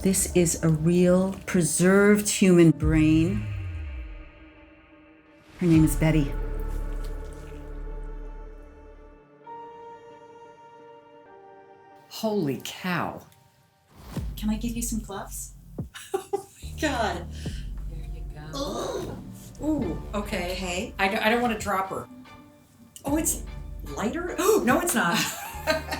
This is a real preserved human brain. Her name is Betty. Holy cow. Can I give you some gloves? Oh my God. There you go. Ooh, okay. Okay. I don't want to drop her. Oh, it's lighter? Oh, no, it's not.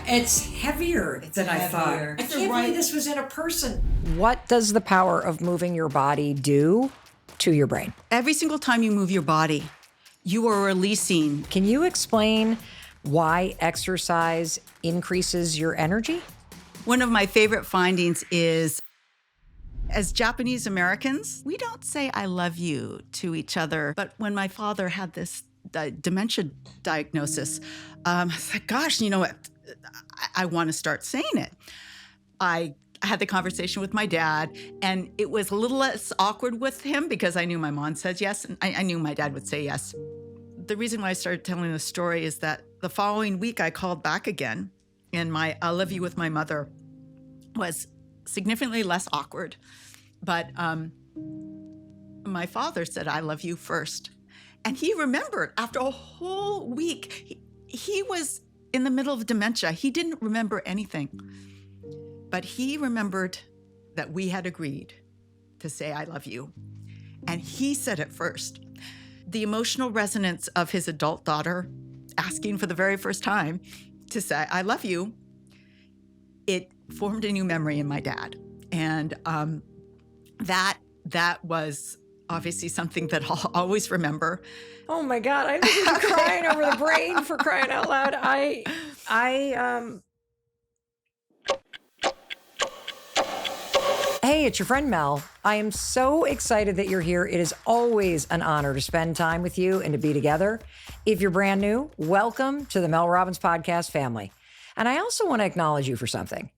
It's heavier than I thought. heavier. I can't believe this was in a person. What does the power of moving your body do to your brain? Every single time you move your body, you are releasing. Can you explain why exercise increases your energy? One of my favorite findings is, as Japanese Americans, we don't say I love you to each other. But when my father had this dementia diagnosis, I was like, gosh, you know what? I want to start saying it. I had the conversation with my dad, and it was a little less awkward with him because I knew my mom said yes, and I knew my dad would say yes. The reason why I started telling the story is that the following week I called back again, and my I love you with my mother was significantly less awkward. But my father said, I love you first. And he remembered after a whole week, he was in the middle of dementia. He didn't remember anything. But he remembered that we had agreed to say, I love you. And he said it first. The emotional resonance of his adult daughter asking for the very first time to say, I love you, it formed a new memory in my dad. And that was obviously something that I'll always remember. Oh my God, I think you're crying over the brain, for crying out loud. Hey, it's your friend Mel. I am so excited that you're here. It is always an honor to spend time with you and to be together. If you're brand new, welcome to the Mel Robbins podcast family. And I also want to acknowledge you for something.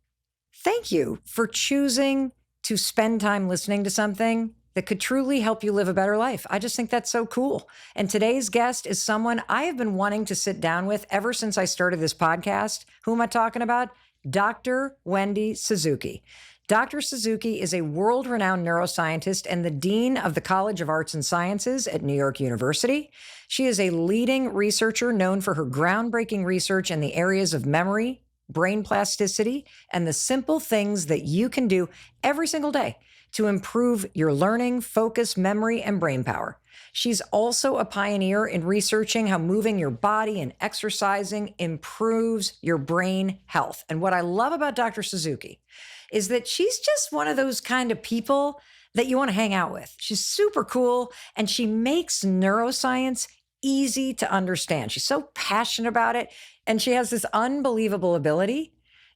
Thank you for choosing to spend time listening to something that could truly help you live a better life. I just think that's so cool. And today's guest is someone I have been wanting to sit down with ever since I started this podcast. Who am I talking about? Dr. Wendy Suzuki. Dr. Suzuki is a world-renowned neuroscientist and the dean of the College of Arts and Sciences at New York University. She is a leading researcher known for her groundbreaking research in the areas of memory, brain plasticity, and the simple things that you can do every single day to improve your learning, focus, memory, and brain power. She's also a pioneer in researching how moving your body and exercising improves your brain health. And what I love about Dr. Suzuki is that she's just one of those kind of people that you want to hang out with. She's super cool, and she makes neuroscience easy to understand. She's so passionate about it, and she has this unbelievable ability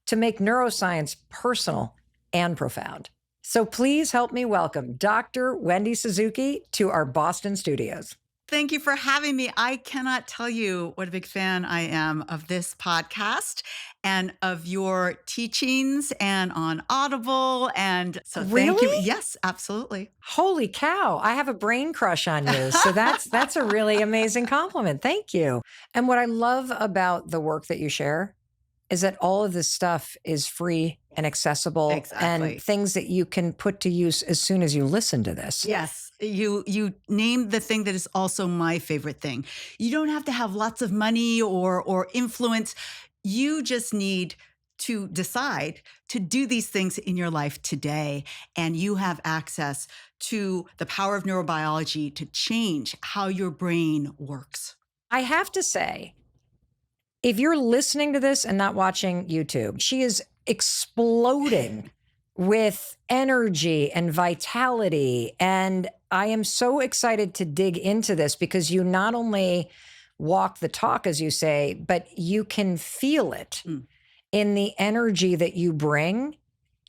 to make neuroscience personal and profound. So please help me welcome Dr. Wendy Suzuki to our Boston studios. Thank you for having me. I cannot tell you what a big fan I am of this podcast and of your teachings and on Audible. And so thank you. Really? Yes, absolutely. Holy cow, I have a brain crush on you. So that's a really amazing compliment. Thank you. And what I love about the work that you share is that all of this stuff is free and accessible Exactly. and things that you can put to use as soon as you listen to this. Yes, you named the thing that is also my favorite thing. You don't have to have lots of money or influence. You just need to decide to do these things in your life today, and you have access to the power of neurobiology to change how your brain works. I have to say, if you're listening to this and not watching YouTube, she is exploding with energy and vitality. And I am so excited to dig into this because you not only walk the talk, as you say, but you can feel it in the energy that you bring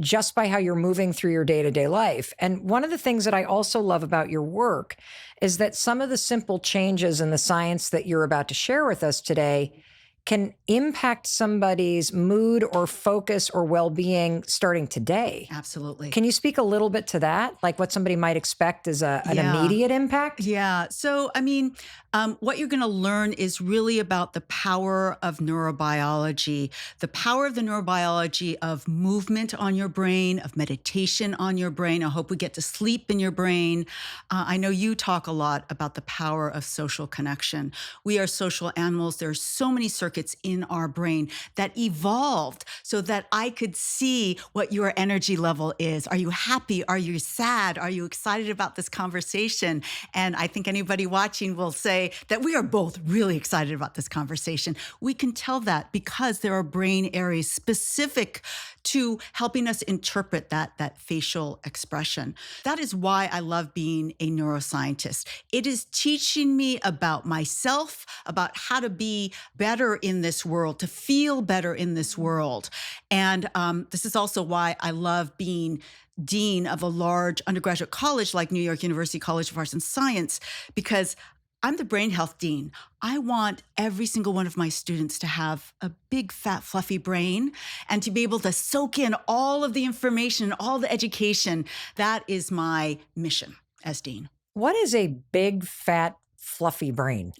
just by how you're moving through your day-to-day life. And one of the things that I also love about your work is that some of the simple changes in the science that you're about to share with us today can impact somebody's mood or focus or well-being starting today. Absolutely. Can you speak a little bit to that? Like what somebody might expect as an immediate impact? Yeah. So, what you're going to learn is really about the power of neurobiology, the power of the neurobiology of movement on your brain, of meditation on your brain. I hope we get to sleep in your brain. I know you talk a lot about the power of social connection. We are social animals. There are so many circuits in our brain that evolved so that I could see what your energy level is. Are you happy? Are you sad? Are you excited about this conversation? And I think anybody watching will say that we are both really excited about this conversation. We can tell that because there are brain areas specific to helping us interpret that facial expression. That is why I love being a neuroscientist. It is teaching me about myself, about how to be better in this world, to feel better in this world. And this is also why I love being dean of a large undergraduate college like New York University College of Arts and Science, because I'm the brain health dean. I want every single one of my students to have a big, fat, fluffy brain and to be able to soak in all of the information, all the education. That is my mission as dean. What is a big, fat, fluffy brain?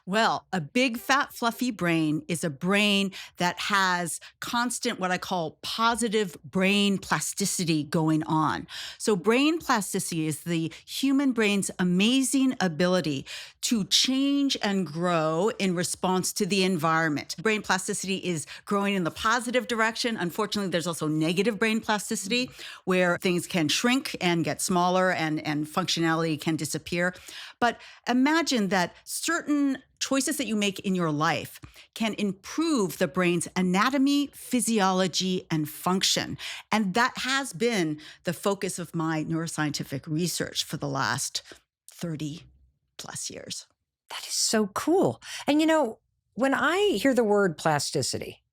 Well, a big, fat, fluffy brain is a brain that has constant, what I call positive brain plasticity going on. So brain plasticity is the human brain's amazing ability to change and grow in response to the environment. Brain plasticity is growing in the positive direction. Unfortunately, there's also negative brain plasticity where things can shrink and get smaller and functionality can disappear. But imagine that certain choices that you make in your life can improve the brain's anatomy, physiology, and function. And that has been the focus of my neuroscientific research for the last 30 plus years. That is so cool. And when I hear the word plasticity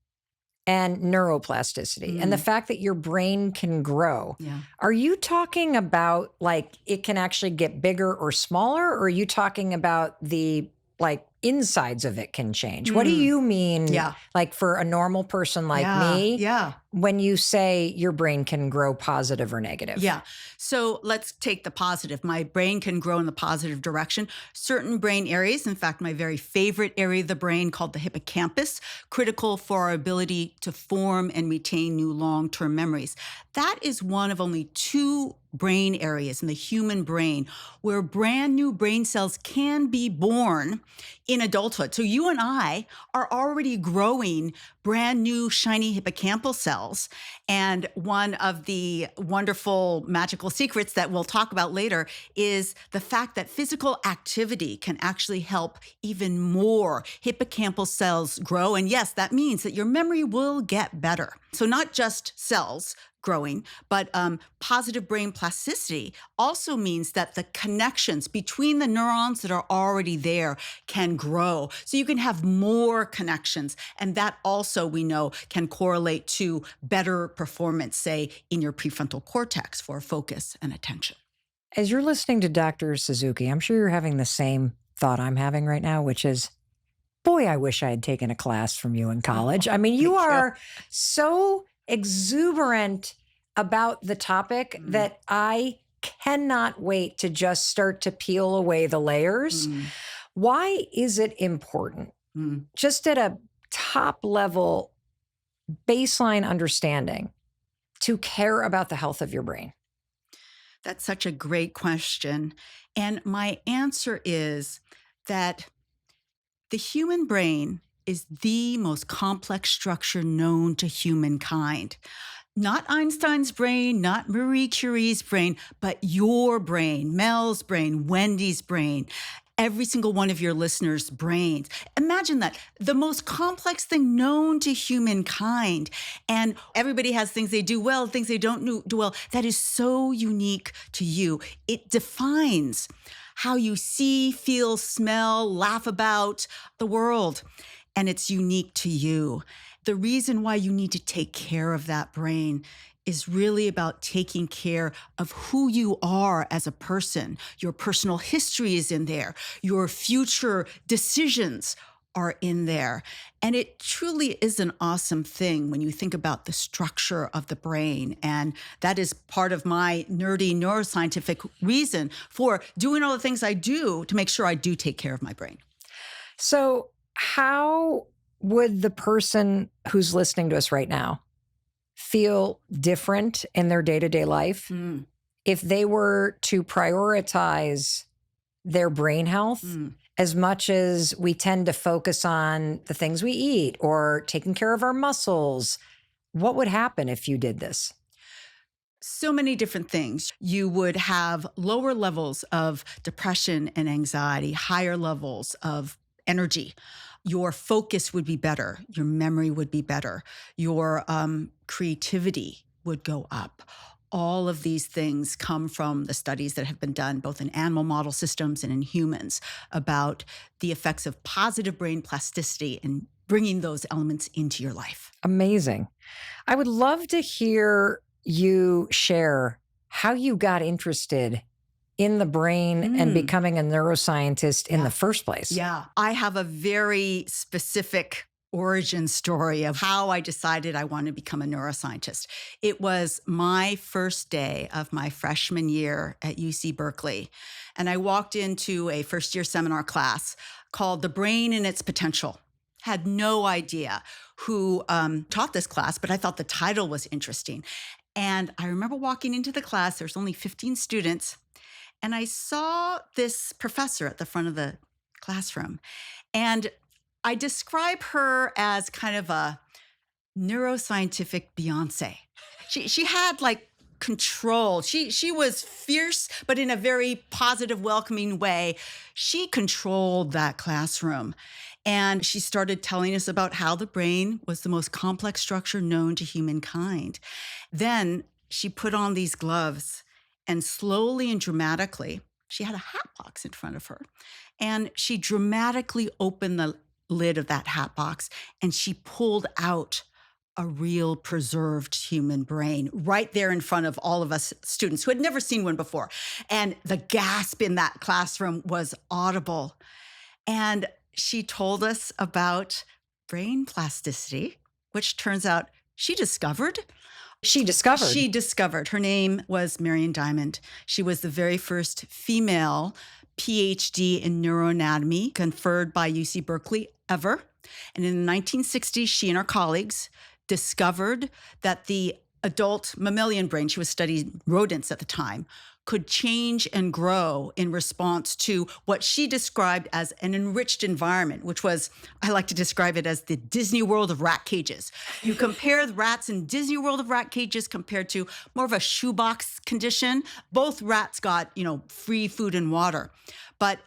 and neuroplasticity and the fact that your brain can grow, are you talking about like it can actually get bigger or smaller? Or are you talking about the like insides of it can change? What do you mean like for a normal person like me when you say your brain can grow positive or negative? So let's take the positive. My brain can grow in the positive direction. Certain brain areas, in fact, my very favorite area of the brain called the hippocampus, critical for our ability to form and retain new long-term memories. That is one of only two brain areas in the human brain where brand new brain cells can be born in adulthood. So you and I are already growing brand new shiny hippocampal cells. And one of the wonderful magical secrets that we'll talk about later is the fact that physical activity can actually help even more hippocampal cells grow. And yes, that means that your memory will get better. So not just cells growing, but positive brain plasticity also means that the connections between the neurons that are already there can grow. So you can have more connections. And that also, we know, can correlate to better performance, say, in your prefrontal cortex for focus and attention. As you're listening to Dr. Suzuki, I'm sure you're having the same thought I'm having right now, which is, boy, I wish I had taken a class from you in college. I mean, you are so exuberant about the topic that I cannot wait to just start to peel away the layers. Why is it important, just at a top level baseline understanding, to care about the health of your brain? That's such a great question. And my answer is that the human brain is the most complex structure known to humankind. Not Einstein's brain, not Marie Curie's brain, but your brain, Mel's brain, Wendy's brain, every single one of your listeners' brains. Imagine that, the most complex thing known to humankind. And everybody has things they do well, things they don't do well. That is so unique to you. It defines how you see, feel, smell, laugh about the world. And it's unique to you. The reason why you need to take care of that brain is really about taking care of who you are as a person. Your personal history is in there. Your future decisions are in there. And it truly is an awesome thing when you think about the structure of the brain. And that is part of my nerdy neuroscientific reason for doing all the things I do to make sure I do take care of my brain. So how would the person who's listening to us right now feel different in their day-to-day life if they were to prioritize their brain health as much as we tend to focus on the things we eat or taking care of our muscles? What would happen if you did this? So many different things. You would have lower levels of depression and anxiety, higher levels of energy. Your focus would be better. Your memory would be better. Your creativity would go up. All of these things come from the studies that have been done both in animal model systems and in humans about the effects of positive brain plasticity and bringing those elements into your life. Amazing. I would love to hear you share how you got interested in the brain and becoming a neuroscientist in the first place. Yeah, I have a very specific origin story of how I decided I wanted to become a neuroscientist. It was my first day of my freshman year at UC Berkeley. And I walked into a first-year seminar class called The Brain and Its Potential. Had no idea who taught this class, but I thought the title was interesting. And I remember walking into the class, there's only 15 students, and I saw this professor at the front of the classroom. And I describe her as kind of a neuroscientific Beyonce. She had like control. She was fierce, but in a very positive, welcoming way. She controlled that classroom. And she started telling us about how the brain was the most complex structure known to humankind. Then she put on these gloves and slowly and dramatically, she had a hat box in front of her. And she dramatically opened the lid of that hat box and she pulled out a real preserved human brain right there in front of all of us students who had never seen one before. And the gasp in that classroom was audible. And she told us about brain plasticity, which turns out she discovered. She discovered. Her name was Marion Diamond. She was the very first female PhD in neuroanatomy conferred by UC Berkeley ever. And in the 1960s, she and her colleagues discovered that the adult mammalian brain, she was studying rodents at the time, could change and grow in response to what she described as an enriched environment, which was, I like to describe it as the Disney World of rat cages. You compare the rats in Disney World of rat cages compared to more of a shoebox condition. Both rats got, free food and water. But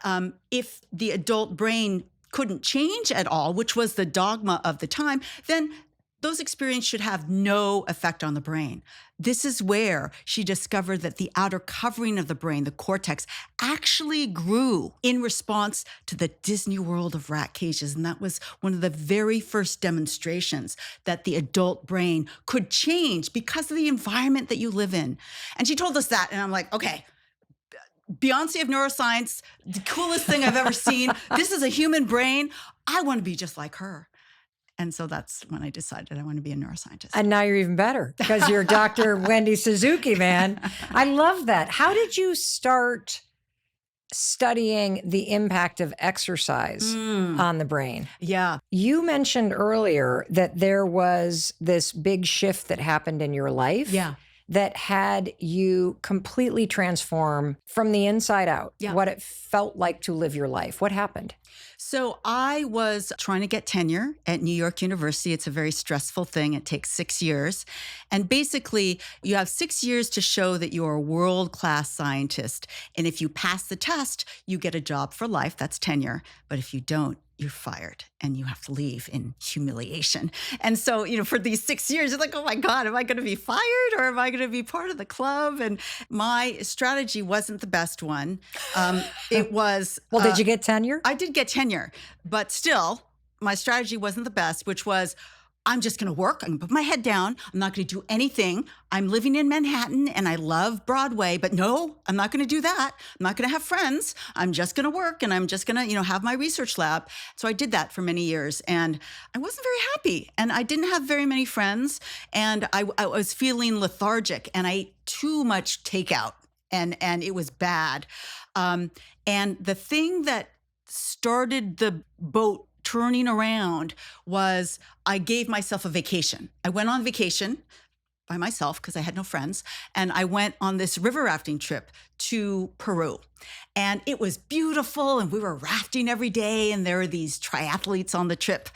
if the adult brain couldn't change at all, which was the dogma of the time, then those experiences should have no effect on the brain. This is where she discovered that the outer covering of the brain, the cortex, actually grew in response to the Disney World of rat cages. And that was one of the very first demonstrations that the adult brain could change because of the environment that you live in. And she told us that, and I'm like, okay, Beyonce of neuroscience, the coolest thing I've ever seen. This is a human brain. I want to be just like her. And so that's when I decided I want to be a neuroscientist. And now you're even better because you're Dr. Wendy Suzuki, man. I love that. How did you start studying the impact of exercise on the brain? Yeah. You mentioned earlier that there was this big shift that happened in your life. Yeah. That had you completely transform from the inside out, what it felt like to live your life. What happened? So I was trying to get tenure at New York University. It's a very stressful thing. It takes 6 years. And basically, you have 6 years to show that you're a world-class scientist. And if you pass the test, you get a job for life. That's tenure. But if you don't, you're fired and you have to leave in humiliation. And so, for these 6 years, it's like, oh my God, am I going to be fired or am I going to be part of the club? And my strategy wasn't the best one. It was... Well, did you get tenure? I did get tenure, but still, my strategy wasn't the best, which was I'm just going to work. I'm going to put my head down. I'm not going to do anything. I'm living in Manhattan and I love Broadway, but no, I'm not going to do that. I'm not going to have friends. I'm just going to work and I'm just going to, have my research lab. So I did that for many years and I wasn't very happy and I didn't have very many friends and I was feeling lethargic and I ate too much takeout and it was bad. And the thing that started the boat turning around was I gave myself a vacation. I went on vacation by myself because I had no friends. And I went on this river rafting trip to Peru. And it was beautiful. And we were rafting every day. And there were these triathletes on the trip.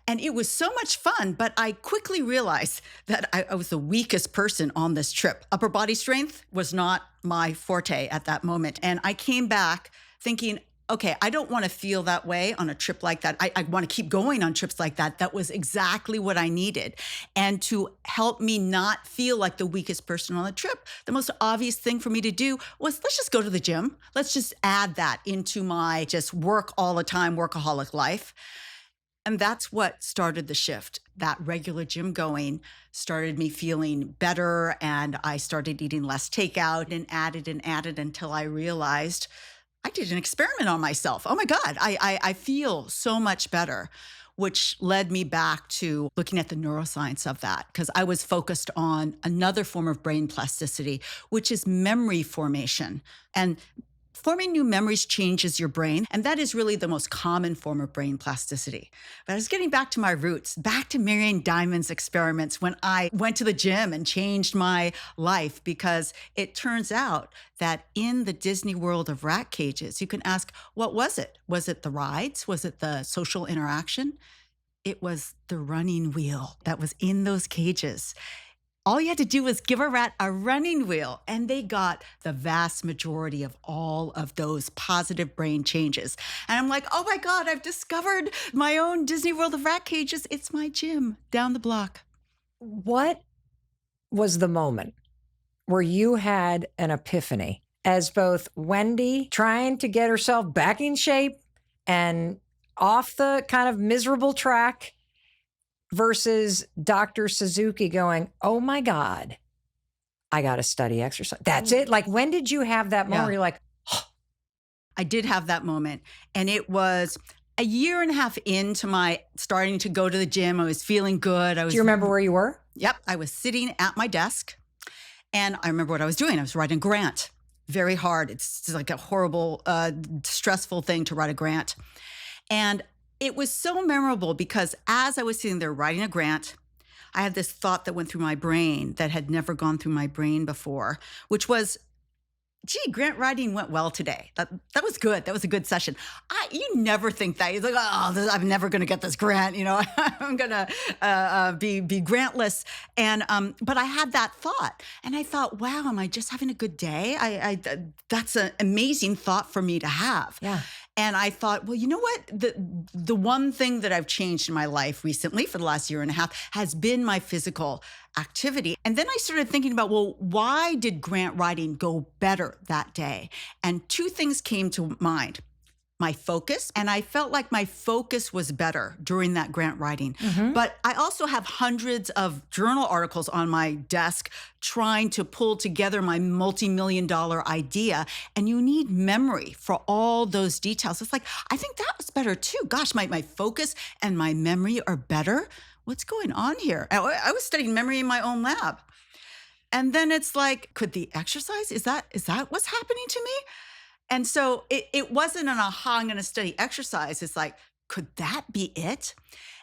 And it was so much fun. But I quickly realized that I was the weakest person on this trip. Upper body strength was not my forte at that moment. And I came back thinking, okay, I don't want to feel that way on a trip like that. I want to keep going on trips like that. That was exactly what I needed. And to help me not feel like the weakest person on the trip, the most obvious thing for me to do was let's just go to the gym. Let's just add that into my just work all the time, workaholic life. And that's what started the shift. That regular gym going started me feeling better. And I started eating less takeout and added until I realized I did an experiment on myself. Oh my God, I feel so much better, which led me back to looking at the neuroscience of that because I was focused on another form of brain plasticity, which is memory formation. And forming new memories changes your brain, and that is really the most common form of brain plasticity. But I was getting back to my roots, back to Marion Diamond's experiments when I went to the gym and changed my life, because it turns out that in the Disney world of rat cages, you can ask, what was it? Was it the rides? Was it the social interaction? It was the running wheel that was in those cages. All you had to do was give a rat a running wheel, and they got the vast majority of all of those positive brain changes. And I'm like, oh my God, I've discovered my own Disney World of rat cages. It's my gym down the block. What was the moment where you had an epiphany as both Wendy trying to get herself back in shape and off the kind of miserable track versus Dr. Suzuki going, oh my God, I got to study exercise. That's it. Like, when did you have that moment where you're like, oh. I did have that moment. And it was a year and a half into my starting to go to the gym. I was feeling good. Do you remember where you were? Yep. I was sitting at my desk and I remember what I was doing. I was writing a grant. Very hard. It's like a horrible, stressful thing to write a grant. And it was so memorable because as I was sitting there writing a grant, I had this thought that went through my brain that had never gone through my brain before, which was, gee, grant writing went well today. That was good. That was a good session. You never think that. You're like, oh, I'm never going to get this grant. I'm going to be grantless. And but I had that thought, and I thought, wow, am I just having a good day? That's an amazing thought for me to have. Yeah. And I thought, well, you know what? The one thing that I've changed in my life recently for the last year and a half has been my physical activity. And then I started thinking about, well, why did grant writing go better that day? And two things came to mind. My focus, and I felt like my focus was better during that grant writing. Mm-hmm. But I also have hundreds of journal articles on my desk trying to pull together my multi-million-dollar idea. And you need memory for all those details. It's like, I think that was better too. Gosh, my focus and my memory are better. What's going on here? I was studying memory in my own lab. And then it's like, could the exercise, is that what's happening to me? And so it wasn't an aha, I'm going to study exercise. It's like, could that be it?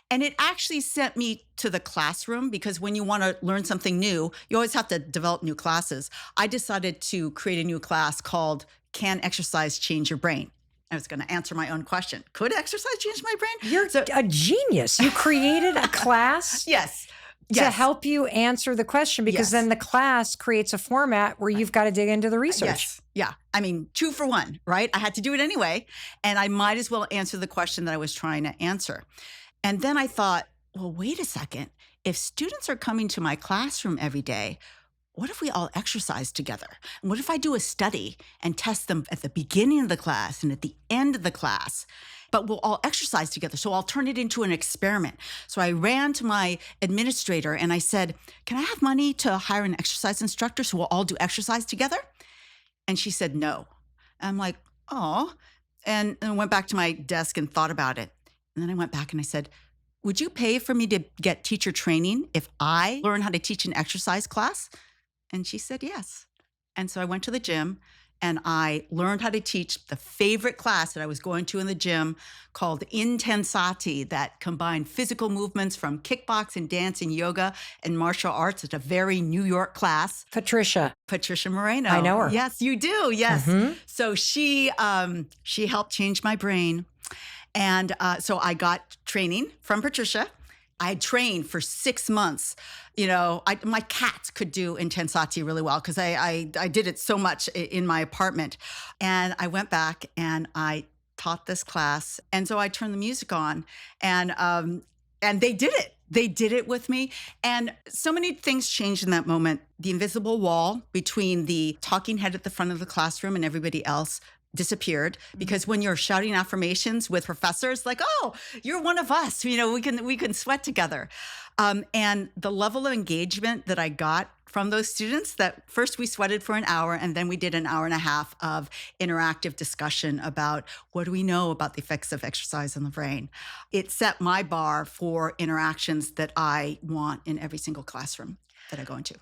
And it actually sent me to the classroom, because when you want to learn something new, you always have to develop new classes. I decided to create a new class called Can Exercise Change Your Brain? I was going to answer my own question. Could exercise change my brain? You're a genius. You created a class. Yes. To help you answer the question, because then the class creates a format where you've got to dig into the research. Yes. Yeah. I mean, 2 for 1, right? I had to do it anyway. And I might as well answer the question that I was trying to answer. And then I thought, well, wait a second. If students are coming to my classroom every day, what if we all exercise together? And what if I do a study and test them at the beginning of the class and at the end of the class? But we'll all exercise together. So I'll turn it into an experiment. So I ran to my administrator and I said, can I have money to hire an exercise instructor so we'll all do exercise together? And she said, no. And I'm like, oh. And I went back to my desk and thought about it. And then I went back and I said, would you pay for me to get teacher training if I learn how to teach an exercise class? And she said, yes. And so I went to the gym and I learned how to teach the favorite class that I was going to in the gym called Intensati, that combined physical movements from kickboxing, dance, and yoga and martial arts. It's a very New York class. Patricia Moreno. I know her. Yes, you do. Yes. So she helped change my brain. And so I got training from Patricia. I had trained for 6 months. My cat could do Intensati really well because I did it so much in my apartment. And I went back and I taught this class. And so I turned the music on and they did it. They did it with me. And so many things changed in that moment. The invisible wall between the talking head at the front of the classroom and everybody else disappeared, because when you're shouting affirmations with professors like, oh, you're one of us, we can sweat together. And the level of engagement that I got from those students, that first we sweated for an hour and then we did an hour and a half of interactive discussion about what do we know about the effects of exercise on the brain. It set my bar for interactions that I want in every single classroom that I go into.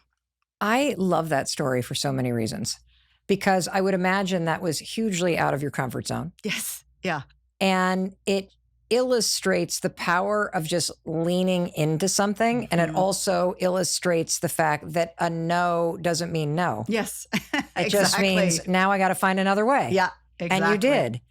I love that story for so many reasons, because I would imagine that was hugely out of your comfort zone. Yes. Yeah. And it illustrates the power of just leaning into something. And it also illustrates the fact that a no doesn't mean no. Yes. It just means now I got to find another way. Yeah, exactly. And you did.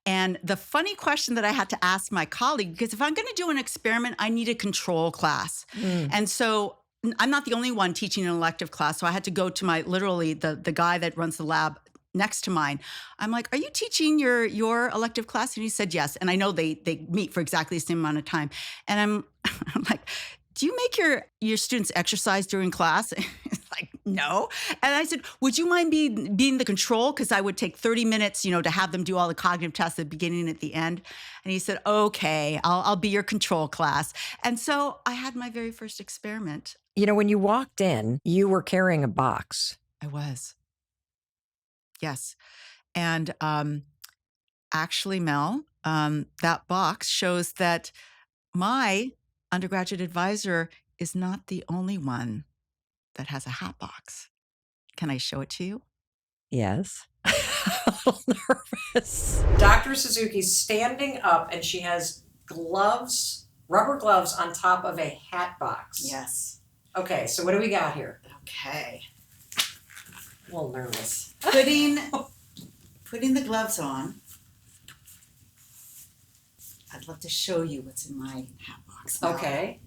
And the funny question that I had to ask my colleague, because if I'm going to do an experiment, I need a control class. And so I'm not the only one teaching an elective class. So I had to go to the guy that runs the lab next to mine. I'm like, are you teaching your elective class? And he said, yes. And I know they meet for exactly the same amount of time. And I'm like, do you make your students exercise during class? It's like, no. And I said, would you mind being the control? Because I would take 30 minutes, to have them do all the cognitive tests at the beginning and at the end. And he said, okay, I'll be your control class. And so I had my very first experiment. When you walked in, you were carrying a box. I was. Yes. And actually, Mel, that box shows that my undergraduate advisor is not the only one that has a hat box. Can I show it to you? Yes. I'm a little nervous. Dr. Suzuki's standing up and she has rubber gloves on top of a hat box. Yes. Okay, so what do we got here? Okay. A little nervous. Putting the gloves on. I'd love to show you what's in my hat box now. Okay.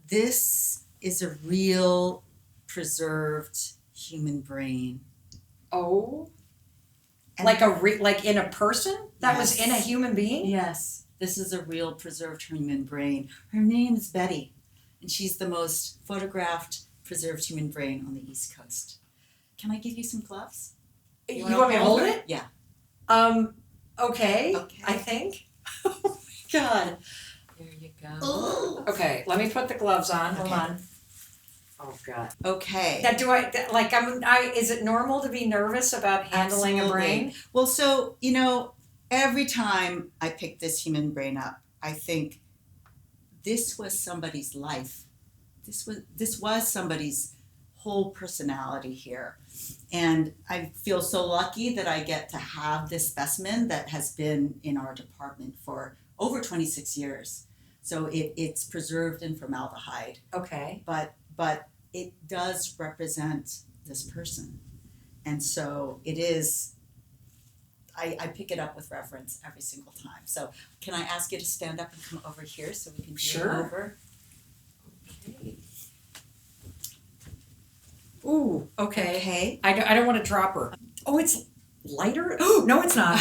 This is a real preserved human brain. Oh. And like in a person that was Yes. in a human being? Yes, this is a real preserved human brain. Her name is Betty, and she's the most photographed preserved human brain on the East Coast. Can I give you some gloves? You want me to hold it? Yeah. Okay. Okay. I think. Oh my God. There you go. Okay, let me put the gloves on. Hold Okay. on. Oh God. Okay. Is it normal to be nervous about handling a brain? Well, so, every time I pick this human brain up, I think this was somebody's life. This was somebody's whole personality here. And I feel so lucky that I get to have this specimen that has been in our department for over 26 years. So it's preserved in formaldehyde. Okay. But it does represent this person. And so it is, I pick it up with reference every single time. So can I ask you to stand up and come over here so we can do Sure. it over? Okay. Ooh, okay. Okay. I don't want to drop her. Oh, it's lighter? Oh, no, it's not.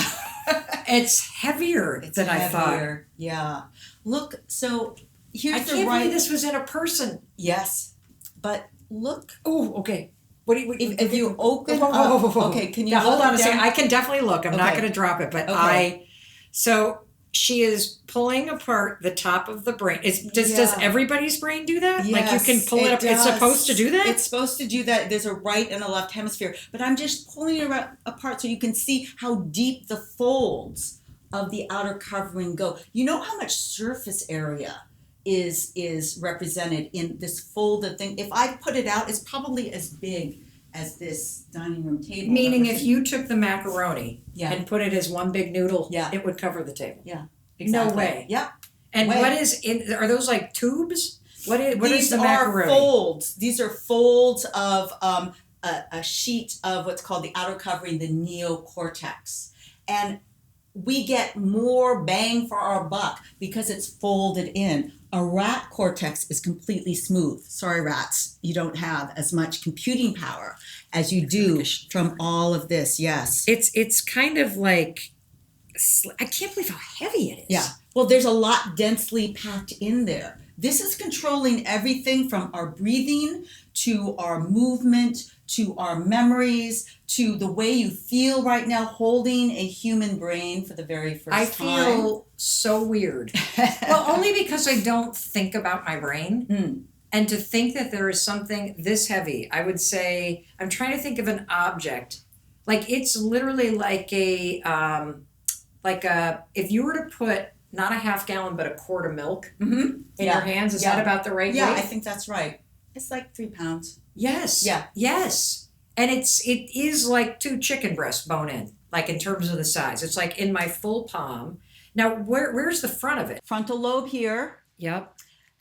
It's heavier than I thought. Yeah. Look, so, here's I the can't right. believe this was in a person. Yes, but look. Oh, okay. What do you? If you open okay, can you now, hold look on a second? down? I can definitely look. I'm not Okay. going to drop it, but Okay. So she is pulling apart the top of the brain. Does everybody's brain do that? Like you can pull it up. Does. It's supposed to do that? It's supposed to do that. There's a right and a left hemisphere. But I'm just pulling it apart so you can see how deep the folds of the outer covering go. You know how much surface area is represented in this folded thing? If I put it out, it's probably as big as this dining room table. Meaning if you took the macaroni Yeah. and put it as one big noodle, Yeah. it would cover the table. Yeah. No way. Yep. And Way. what is in? Are those like tubes? What is the macaroni? Are folds. These are folds of a sheet of what's called the outer covering, the neocortex. And we get more bang for our buck because it's folded in. A rat cortex is completely smooth. Sorry, rats, you don't have as much computing power as you do from all of this. Yes. It's kind of like, I can't believe how heavy it is. Yeah. Well, there's a lot densely packed in there. This is controlling everything from our breathing to our movement to our memories to the way you feel right now holding a human brain for the very first time. I feel so weird. Well, only because I don't think about my brain. And to think that there is something this heavy, I would say, I'm trying to think of an object. Like it's literally like if you were to put not a half gallon, but a quart of milk in your hands, is that about the right weight? Yeah, I think that's right. It's like 3 pounds. Yes. Yeah. Yes. And it is like 2 chicken breasts bone in, like in terms of the size. It's like in my full palm. Now, where's the front of it? Frontal lobe here. Yep.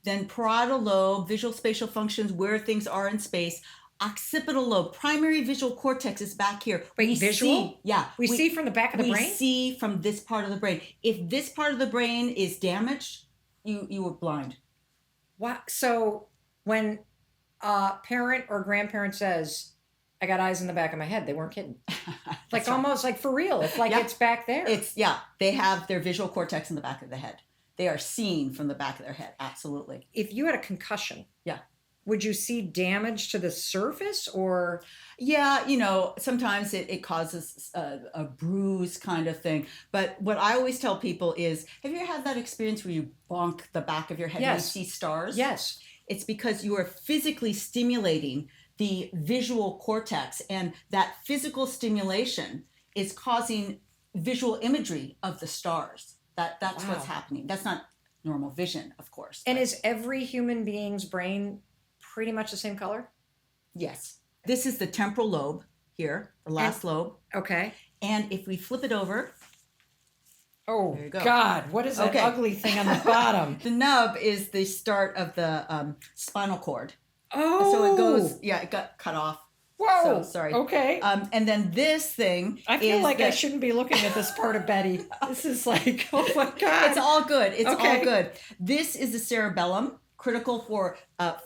Then parietal lobe, visual spatial functions, where things are in space. Occipital lobe, primary visual cortex is back here. Wait, visual? We see from the back of the brain? We see from this part of the brain. If this part of the brain is damaged, you were blind. Wow. So when a parent or grandparent says, I got eyes in the back of my head, they weren't kidding. Like almost like for real. It's like it's back there. They have their visual cortex in the back of the head. They are seen from the back of their head. Absolutely. If you had a concussion. Yeah. Would you see damage to the surface or? Yeah, sometimes it causes a bruise kind of thing. But what I always tell people is, have you ever had that experience where you bonk the back of your head and you see stars? Yes. It's because you are physically stimulating the visual cortex, and that physical stimulation is causing visual imagery of the stars. That's what's happening. That's not normal vision, of course. And is every human being's brain pretty much the same color? Yes. This is the temporal lobe here, the last lobe. Okay. And if we flip it over. Oh, God. What is that ugly thing on the bottom? The nub is the start of the spinal cord. Oh. So it goes, it got cut off. Whoa. So, sorry. Okay. And then this thing I feel like I shouldn't be looking at this part of Betty. This is like, oh my God. It's all good. It's all good. This is the cerebellum, critical for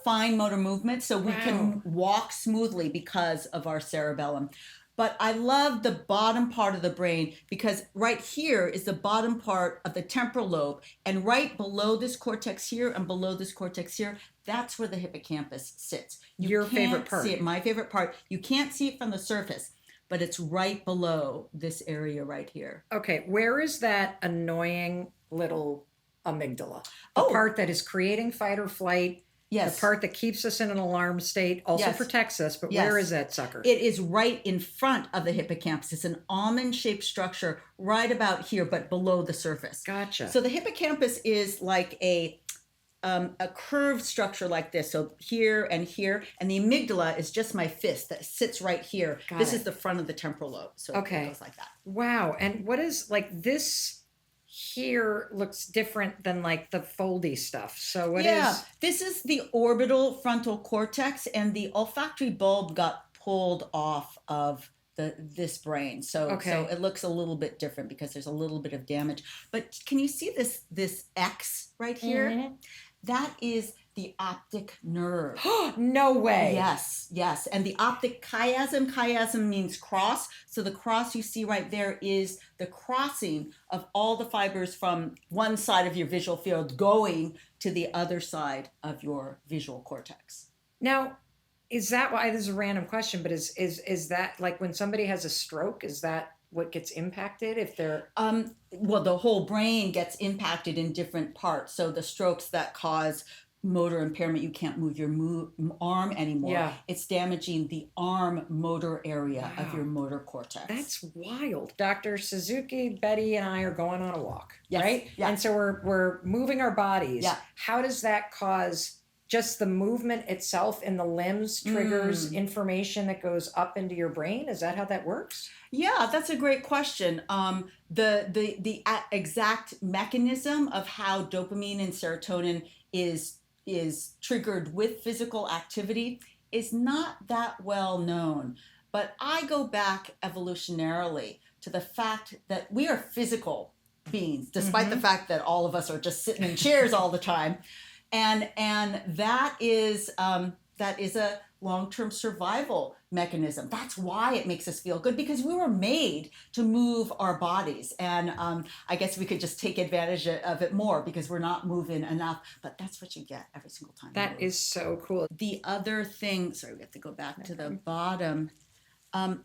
fine motor movement. So we can walk smoothly because of our cerebellum. But I love the bottom part of the brain because right here is the bottom part of the temporal lobe. And right below this cortex here and below this cortex here, that's where the hippocampus sits. Your favorite part. See it, my favorite part. You can't see it from the surface, but it's right below this area right here. Okay, where is that annoying little amygdala? The part that is creating fight or flight. Yes. The part that keeps us in an alarm state, also protects us, but where is that sucker? It is right in front of the hippocampus. It's an almond-shaped structure right about here, but below the surface. Gotcha. So the hippocampus is like a curved structure like this. So here, and the amygdala is just my fist that sits right here. This is the front of the temporal lobe. So it goes like that. Wow. And what is like this here looks different than like the foldy stuff. So what is? This is the orbital frontal cortex, and the olfactory bulb got pulled off of this brain. So it looks a little bit different because there's a little bit of damage. But can you see this X right here? Mm-hmm. That is the optic nerve. No way. Yes, yes. And the optic chiasm means cross. So the cross you see right there is the crossing of all the fibers from one side of your visual field going to the other side of your visual cortex. Now, is that why, this is a random question, but is that like when somebody has a stroke, is that what gets impacted if they're... Well, the whole brain gets impacted in different parts. So the strokes that cause motor impairment, you can't move your arm anymore. Yeah. It's damaging the arm motor area of your motor cortex. That's wild. Dr. Suzuki, Betty, and I are going on a walk, Yes. right? Yeah. And so we're moving our bodies. Yeah. How does that cause... Just the movement itself in the limbs triggers information that goes up into your brain? Is that how that works? Yeah, that's a great question. The exact mechanism of how dopamine and serotonin is triggered with physical activity is not that well known. But I go back evolutionarily to the fact that we are physical beings, despite the fact that all of us are just sitting in chairs all the time. And that is a long-term survival mechanism. That's why it makes us feel good, because we were made to move our bodies. And I guess we could just take advantage of it more because we're not moving enough. But that's what you get every single time. That is so cool. The other thing, sorry, we have to go back to the bottom.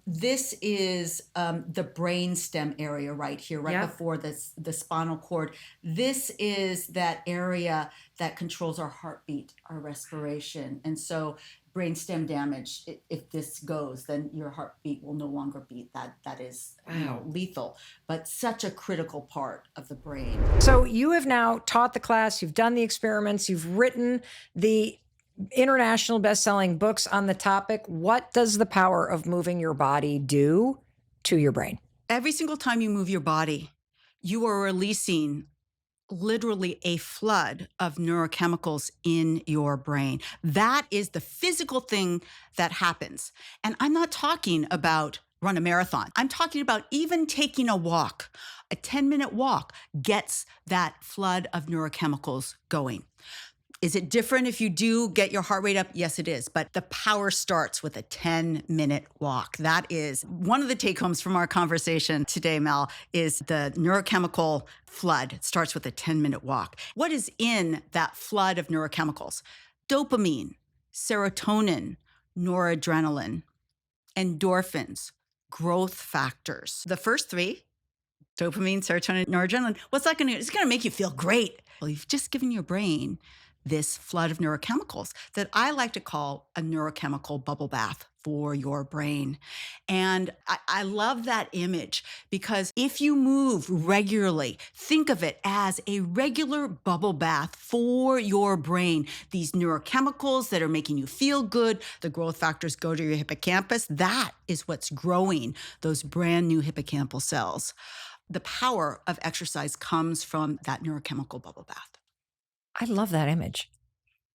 This is the brainstem area right here, right before the spinal cord. This is that area that controls our heartbeat, our respiration. And so brainstem damage, if this goes, then your heartbeat will no longer beat. That is lethal, but such a critical part of the brain. So you have now taught the class, you've done the experiments, you've written the international best-selling books on the topic. What does the power of moving your body do to your brain? Every single time you move your body, you are releasing literally a flood of neurochemicals in your brain. That is the physical thing that happens. And I'm not talking about run a marathon. I'm talking about even taking a walk. A 10-minute walk gets that flood of neurochemicals going. Is it different if you do get your heart rate up? Yes, it is. But the power starts with a 10-minute walk. That is one of the take-homes from our conversation today, Mel, is the neurochemical flood. It starts with a 10-minute walk. What is in that flood of neurochemicals? Dopamine, serotonin, noradrenaline, endorphins, growth factors. The first three, dopamine, serotonin, noradrenaline, what's that going to do? It's going to make you feel great. Well, you've just given your brain this flood of neurochemicals that I like to call a neurochemical bubble bath for your brain. And I love that image because if you move regularly, think of it as a regular bubble bath for your brain. These neurochemicals that are making you feel good, the growth factors go to your hippocampus. That is what's growing those brand new hippocampal cells. The power of exercise comes from that neurochemical bubble bath. I love that image.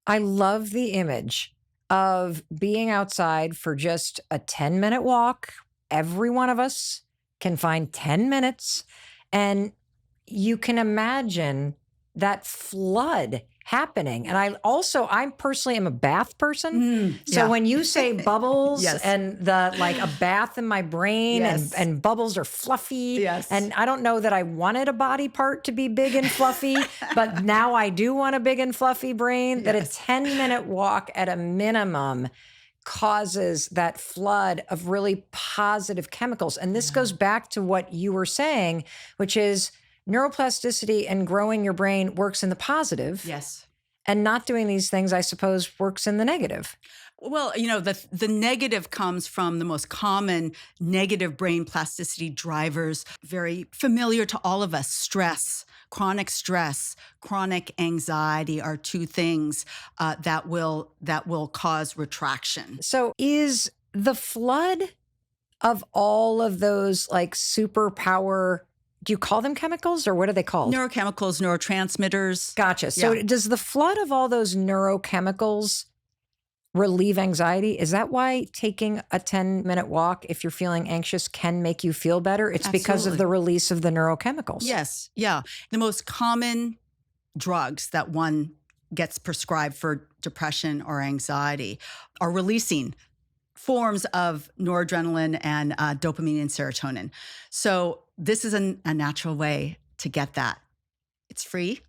I love the image of being outside for just a 10-minute walk. Every one of us can find 10 minutes. And you can imagine that flood happening. And I personally am a bath person. So when you say bubbles and a bath in my brain and bubbles are fluffy. And I don't know that I wanted a body part to be big and fluffy, but now I do want a big and fluffy brain, that a 10-minute walk at a minimum causes that flood of really positive chemicals. And this goes back to what you were saying, which is neuroplasticity and growing your brain works in the positive. Yes. And not doing these things, I suppose, works in the negative. Well, the negative comes from the most common negative brain plasticity drivers, very familiar to all of us. Stress, chronic anxiety are two things that will cause retraction. So is the flood of all of those like superpower, do you call them chemicals or what are they called? Neurochemicals, neurotransmitters. Gotcha. So does the flood of all those neurochemicals relieve anxiety? Is that why taking a 10-minute walk, if you're feeling anxious, can make you feel better? It's because of the release of the neurochemicals. Yes. Yeah. The most common drugs that one gets prescribed for depression or anxiety are releasing forms of noradrenaline and dopamine and serotonin. So this is a natural way to get that. It's free.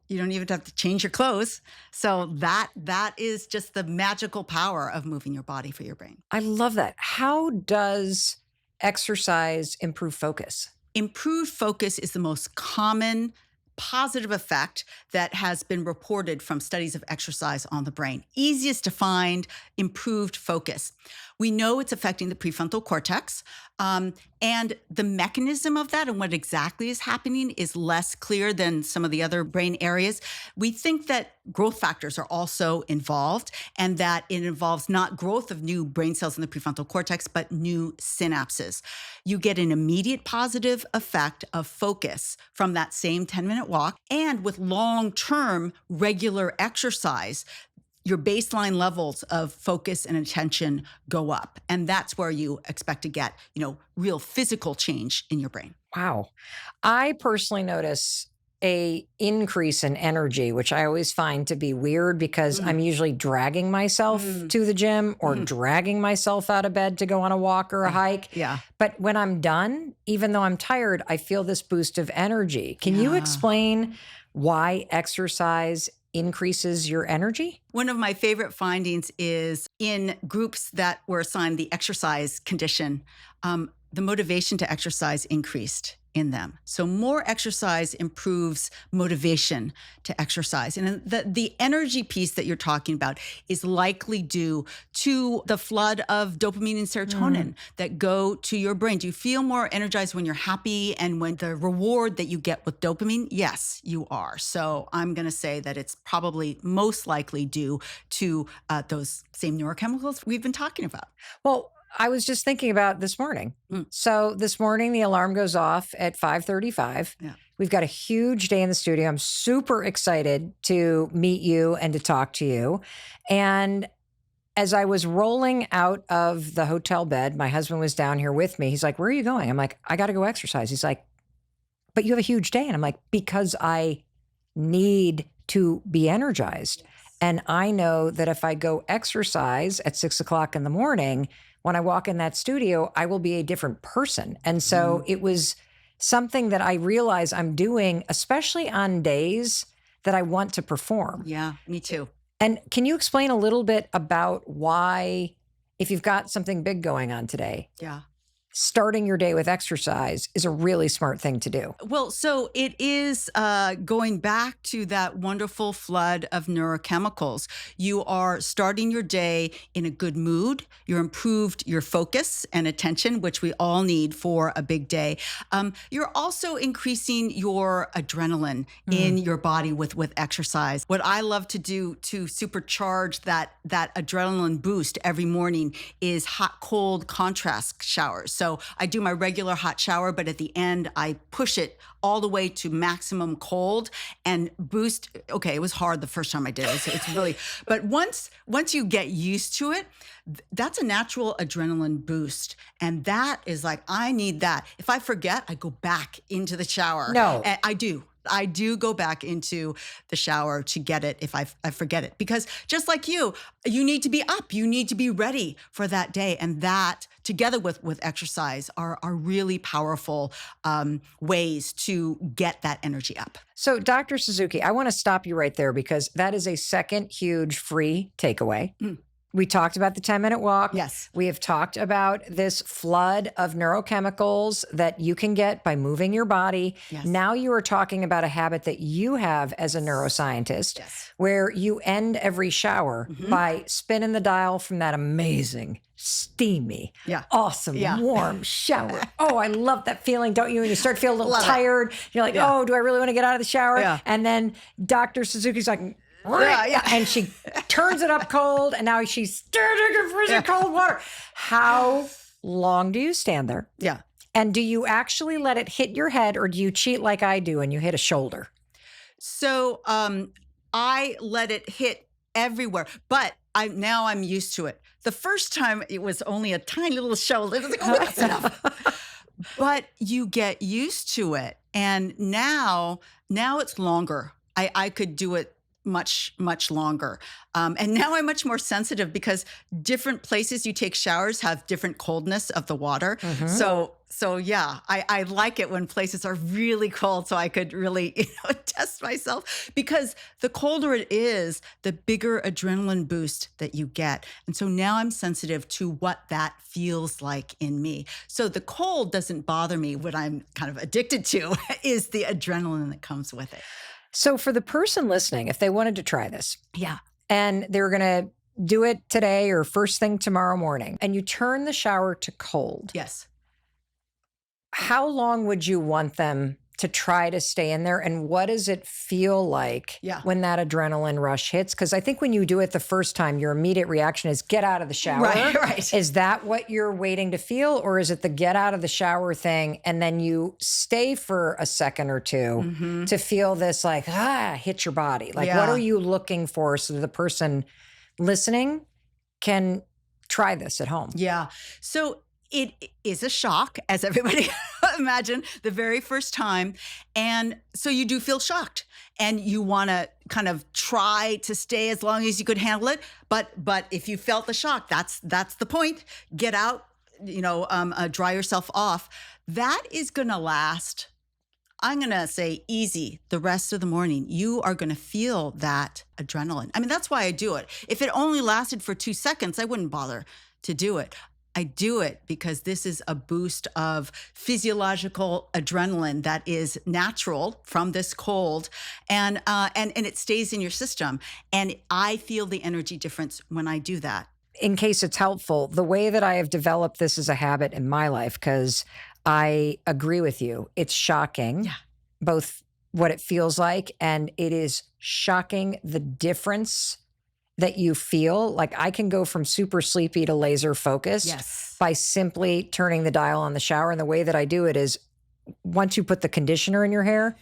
You don't even have to change your clothes. So that is just the magical power of moving your body for your brain. I love that. How does exercise improve focus? Improved focus is the most common positive effect that has been reported from studies of exercise on the brain. Easiest to find, improved focus. We know it's affecting the prefrontal cortex, and the mechanism of that and what exactly is happening is less clear than some of the other brain areas. We think that growth factors are also involved, and that it involves not growth of new brain cells in the prefrontal cortex, but new synapses. You get an immediate positive effect of focus from that same 10-minute walk, and with long-term regular exercise, your baseline levels of focus and attention go up. And that's where you expect to get, real physical change in your brain. Wow. I personally notice a increase in energy, which I always find to be weird because I'm usually dragging myself to the gym or dragging myself out of bed to go on a walk or a hike. Yeah. But when I'm done, even though I'm tired, I feel this boost of energy. Can you explain why exercise increases your energy? One of my favorite findings is in groups that were assigned the exercise condition, the motivation to exercise increased in them. So more exercise improves motivation to exercise. And the energy piece that you're talking about is likely due to the flood of dopamine and serotonin that go to your brain. Do you feel more energized when you're happy and when the reward that you get with dopamine? Yes, you are. So I'm going to say that it's probably most likely due to those same neurochemicals we've been talking about. Well, I was just thinking about this morning. So this morning, the alarm goes off at 5:35. Yeah. We've got a huge day in the studio. I'm super excited to meet you and to talk to you. And as I was rolling out of the hotel bed, my husband was down here with me. He's like, "Where are you going?" I'm like, "I got to go exercise." He's like, "But you have a huge day." And I'm like, "Because I need to be energized." And I know that if I go exercise at 6:00 in the morning, when I walk in that studio, I will be a different person. And so it was something that I realize I'm doing, especially on days that I want to perform. Yeah, me too. And can you explain a little bit about why, if you've got something big going on today, Yeah. starting your day with exercise is a really smart thing to do? Well, so it is going back to that wonderful flood of neurochemicals. You are starting your day in a good mood. You're improved your focus and attention, which we all need for a big day. You're also increasing your adrenaline in your body with exercise. What I love to do to supercharge that adrenaline boost every morning is hot-cold contrast showers. So I do my regular hot shower, but at the end, I push it all the way to maximum cold and boost. Okay, it was hard the first time I did it. It's really, but once you get used to it, that's a natural adrenaline boost. And that is like, I need that. If I forget, I go back into the shower. No. And I do go back into the shower to get it if I forget it. Because just like you need to be up. You need to be ready for that day. And that, together with exercise, are really powerful ways to get that energy up. So, Dr. Suzuki, I want to stop you right there because that is a second huge free takeaway. We talked about the 10-minute walk. Yes. We have talked about this flood of neurochemicals that you can get by moving your body. Yes. Now you are talking about a habit that you have as a neuroscientist, Yes. where you end every shower by spinning the dial from that amazing, steamy, awesome, warm shower. Oh, I love that feeling, don't you? And you start to feel a little tired. You're like, oh, do I really want to get out of the shower? Yeah. And then Dr. Suzuki's like, and she turns it up cold, and now she's stirring in freezing cold water. How long do you stand there? Yeah. And do you actually let it hit your head, or do you cheat like I do and you hit a shoulder? So I let it hit everywhere, but I'm used to it. The first time it was only a tiny little shoulder. It was like, oh, that's enough. But you get used to it, and now it's longer. I could do it much, much longer. And now I'm much more sensitive because different places you take showers have different coldness of the water. So yeah, I like it when places are really cold so I could really, test myself, because the colder it is, the bigger adrenaline boost that you get. And so now I'm sensitive to what that feels like in me. So the cold doesn't bother me. What I'm kind of addicted to is the adrenaline that comes with it. So for the person listening, if they wanted to try this, Yeah. and they were going to do it today or first thing tomorrow morning, and you turn the shower to cold. Yes. How long would you want them to try to stay in there? And what does it feel like when that adrenaline rush hits? Because I think when you do it the first time, your immediate reaction is get out of the shower. Right. Is that what you're waiting to feel? Or is it the get out of the shower thing and then you stay for a second or two to feel this like, hit your body? Like, what are you looking for so the person listening can try this at home? Yeah. So it is a shock, as everybody imagine, the very first time. And so you do feel shocked and you want to kind of try to stay as long as you could handle it. But if you felt the shock, that's the point. Get out, dry yourself off. That is going to last, I'm going to say easy, the rest of the morning. You are going to feel that adrenaline. I mean, that's why I do it. If it only lasted for 2 seconds, I wouldn't bother to do it. I do it because this is a boost of physiological adrenaline that is natural from this cold, and it stays in your system. And I feel the energy difference when I do that. In case it's helpful, the way that I have developed this as a habit in my life, because I agree with you, it's shocking, both what it feels like, and it is shocking the difference that you feel. Like I can go from super sleepy to laser focused by simply turning the dial on the shower. And the way that I do it is once you put the conditioner in your hair,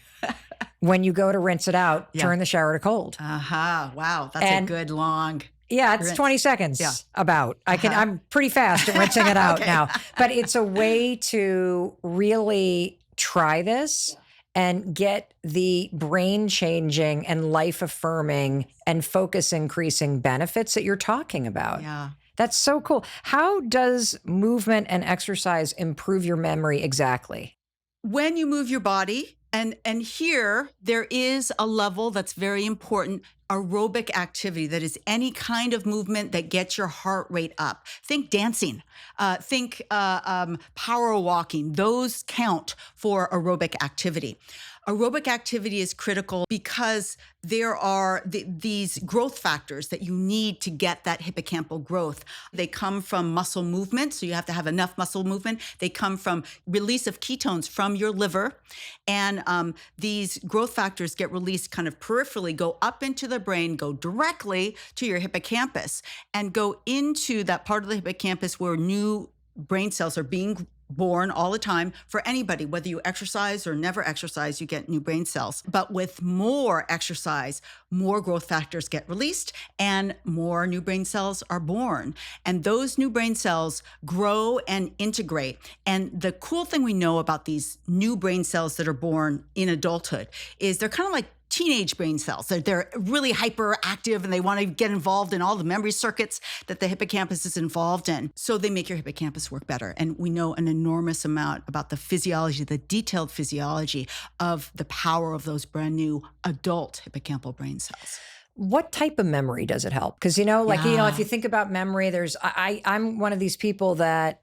when you go to rinse it out, turn the shower to cold. Wow. That's a good long. Yeah, it's 20 seconds about. I'm pretty fast at rinsing it out now. But it's a way to really try this and get the brain changing and life affirming and focus increasing benefits that you're talking about. Yeah. That's so cool. How does movement and exercise improve your memory exactly? When you move your body, and here there is a level that's very important, aerobic activity, that is any kind of movement that gets your heart rate up. Think dancing, think power walking. Those count for aerobic activity. Aerobic activity is critical because there are these growth factors that you need to get that hippocampal growth. They come from muscle movement, so you have to have enough muscle movement. They come from release of ketones from your liver. And these growth factors get released kind of peripherally, go up into the brain, go directly to your hippocampus, and go into that part of the hippocampus where new brain cells are being born all the time. For anybody, whether you exercise or never exercise, you get new brain cells. But with more exercise, more growth factors get released and more new brain cells are born. And those new brain cells grow and integrate. And the cool thing we know about these new brain cells that are born in adulthood is they're kind of like teenage brain cells. They're really hyperactive and they want to get involved in all the memory circuits that the hippocampus is involved in. So they make your hippocampus work better. And we know an enormous amount about the physiology, the detailed physiology of the power of those brand new adult hippocampal brain cells. What type of memory does it help? Because, if you think about memory, I'm one of these people that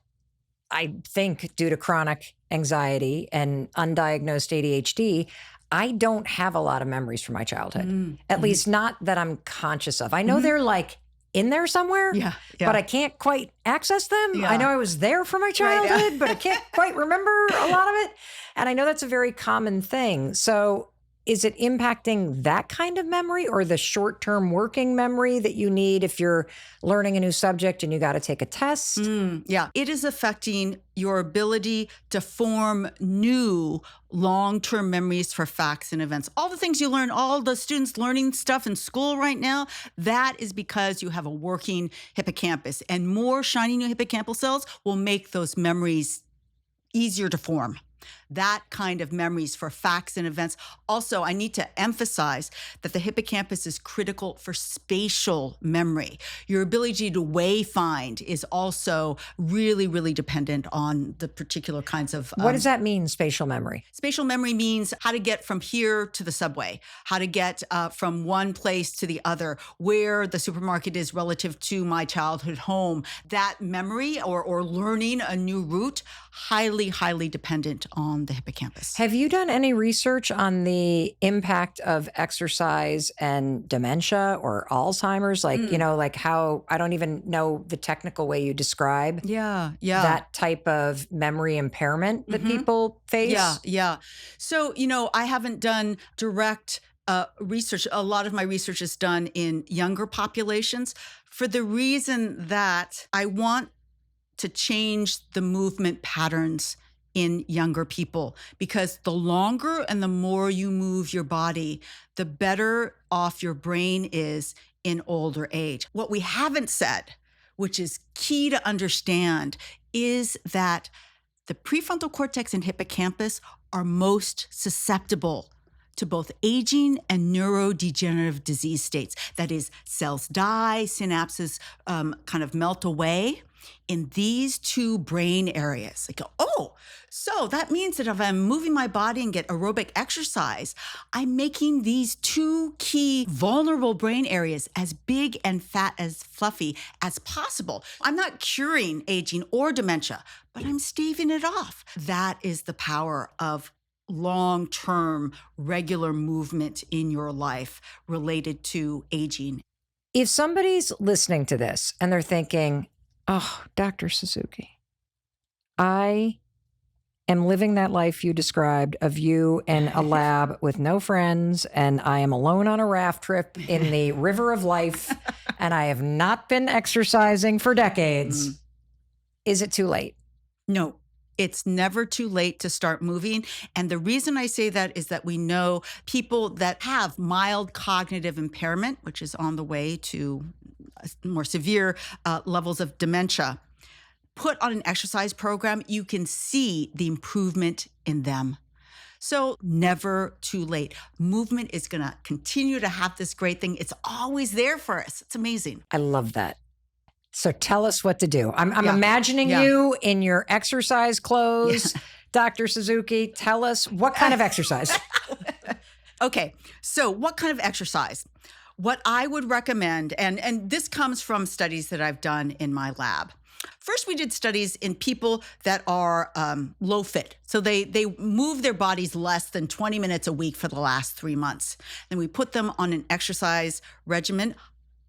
I think due to chronic anxiety and undiagnosed ADHD, I don't have a lot of memories from my childhood, at least not that I'm conscious of. I know they're like in there somewhere, but I can't quite access them. Yeah. I know I was there for my childhood, but I can't quite remember a lot of it. And I know that's a very common thing. So is it impacting that kind of memory or the short-term working memory that you need if you're learning a new subject and you got to take a test? Yeah, it is affecting your ability to form new long-term memories for facts and events. All the things you learn, all the students learning stuff in school right now, that is because you have a working hippocampus, and more shiny new hippocampal cells will make those memories easier to form. That kind of memories for facts and events. Also, I need to emphasize that the hippocampus is critical for spatial memory. Your ability to wayfind is also really, really dependent on the particular kinds of... What does that mean, spatial memory? Spatial memory means how to get from here to the subway, how to get from one place to the other, where the supermarket is relative to my childhood home. That memory or learning a new route, highly, highly dependent on the hippocampus. Have you done any research on the impact of exercise and dementia or Alzheimer's? Like, like how, I don't even know the technical way you describe that type of memory impairment that people face. Yeah. So, I haven't done direct research. A lot of my research is done in younger populations for the reason that I want to change the movement patterns in younger people, because the longer and the more you move your body, the better off your brain is in older age. What we haven't said, which is key to understand, is that the prefrontal cortex and hippocampus are most susceptible to both aging and neurodegenerative disease states. That is, cells die, synapses kind of melt away in these two brain areas. Like, so that means that if I'm moving my body and get aerobic exercise, I'm making these two key vulnerable brain areas as big and fat as fluffy as possible. I'm not curing aging or dementia, but I'm staving it off. That is the power of long-term regular movement in your life related to aging. If somebody's listening to this and they're thinking, oh, Dr. Suzuki, I am living that life you described of you in a lab with no friends, and I am alone on a raft trip in the river of life, and I have not been exercising for decades. Is it too late? No. It's never too late to start moving. And the reason I say that is that we know people that have mild cognitive impairment, which is on the way to more severe levels of dementia, put on an exercise program, you can see the improvement in them. So never too late. Movement is going to continue to have this great thing. It's always there for us. It's amazing. I love that. So tell us what to do. I'm imagining you in your exercise clothes. Dr. Suzuki, tell us what kind of exercise? Okay, so what kind of exercise? What I would recommend, and this comes from studies that I've done in my lab. First, we did studies in people that are low fit. So they move their bodies less than 20 minutes a week for the last 3 months. Then we put them on an exercise regimen,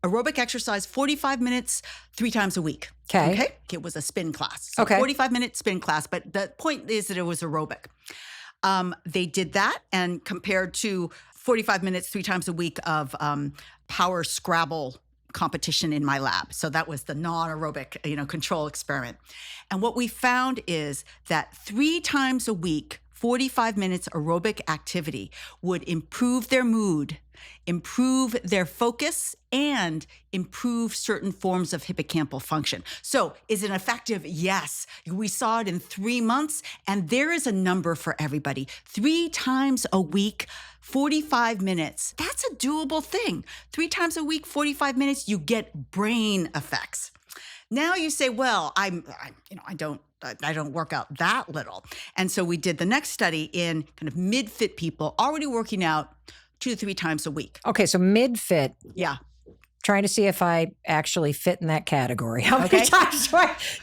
aerobic exercise, 45 minutes, 3 times a week. Okay. It was a spin class. So 45-minute spin class, but the point is that it was aerobic. They did that and compared to 45 minutes, 3 times a week of power Scrabble competition in my lab. So that was the non-aerobic, control experiment. And what we found is that 3 times a week, 45 minutes aerobic activity would improve their mood, improve their focus, and improve certain forms of hippocampal function. So is it effective? Yes. We saw it in 3 months, and there is a number for everybody. 3 times a week, 45 minutes. That's a doable thing. 3 times a week, 45 minutes, you get brain effects. Now you say, well, I don't work out that little. And so we did the next study in kind of mid-fit people already working out 2 to 3 times a week. Okay, so mid-fit. Yeah. Trying to see if I actually fit in that category. How many times?